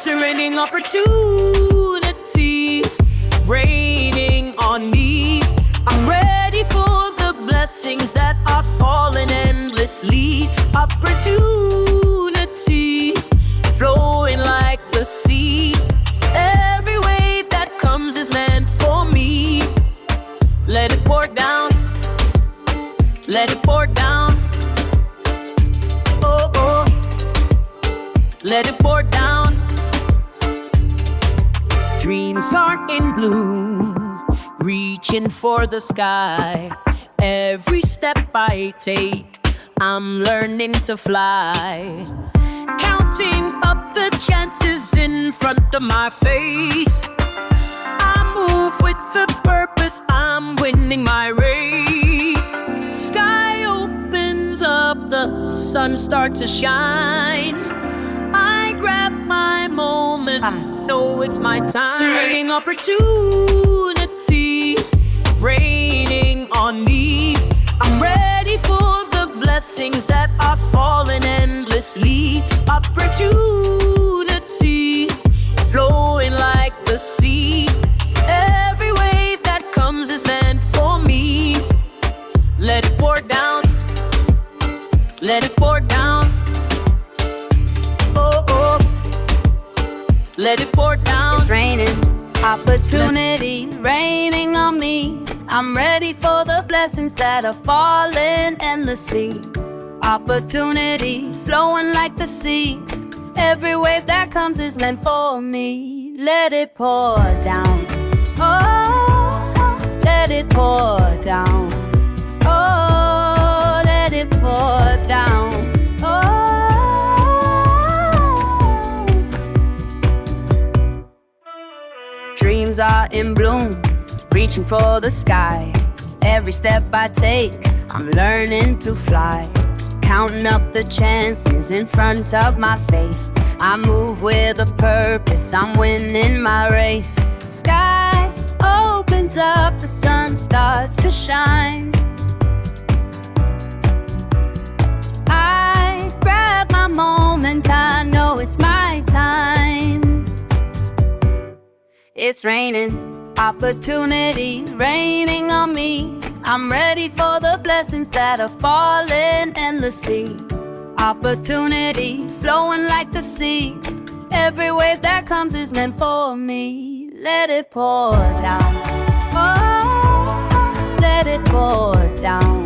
Raining opportunity, raining on me. I'm ready for the blessings that are falling endlessly. Opportunity, flowing like the sea. Every wave that comes is meant for me. Let it pour down, let it pour down. Oh, oh, let it pour down. Dreams are in bloom, reaching for the sky. Every step I take, I'm learning to fly. Counting up the chances in front of my face. I move with the purpose, I'm winning my race. Sky opens up, the sun starts to shine. I grab my moment, I know it's my time. Raining opportunity, raining on me. I'm ready for the blessings that are falling endlessly. Opportunity, flowing like the sea. Every wave that comes is meant for me. Let it pour down, let it pour down. Oh, oh, let it pour down. It's raining opportunity, raining on me. I'm ready for the blessings that are falling endlessly. Opportunity, flowing like the sea. Every wave that comes is meant for me. Let it pour down. Oh, let it pour down. Oh, let it pour down. Oh. Dreams are in bloom, reaching for the sky. Every step I take, I'm learning to fly. Counting up the chances in front of my face. I move with a purpose, I'm winning my race. Sky opens up, the sun starts to shine. I grab my moment, I know it's my time. It's raining opportunity, raining on me. I'm ready for the blessings that are falling endlessly. Opportunity, flowing like the sea. Every wave that comes is meant for me. Let it pour down. Oh, let it pour down.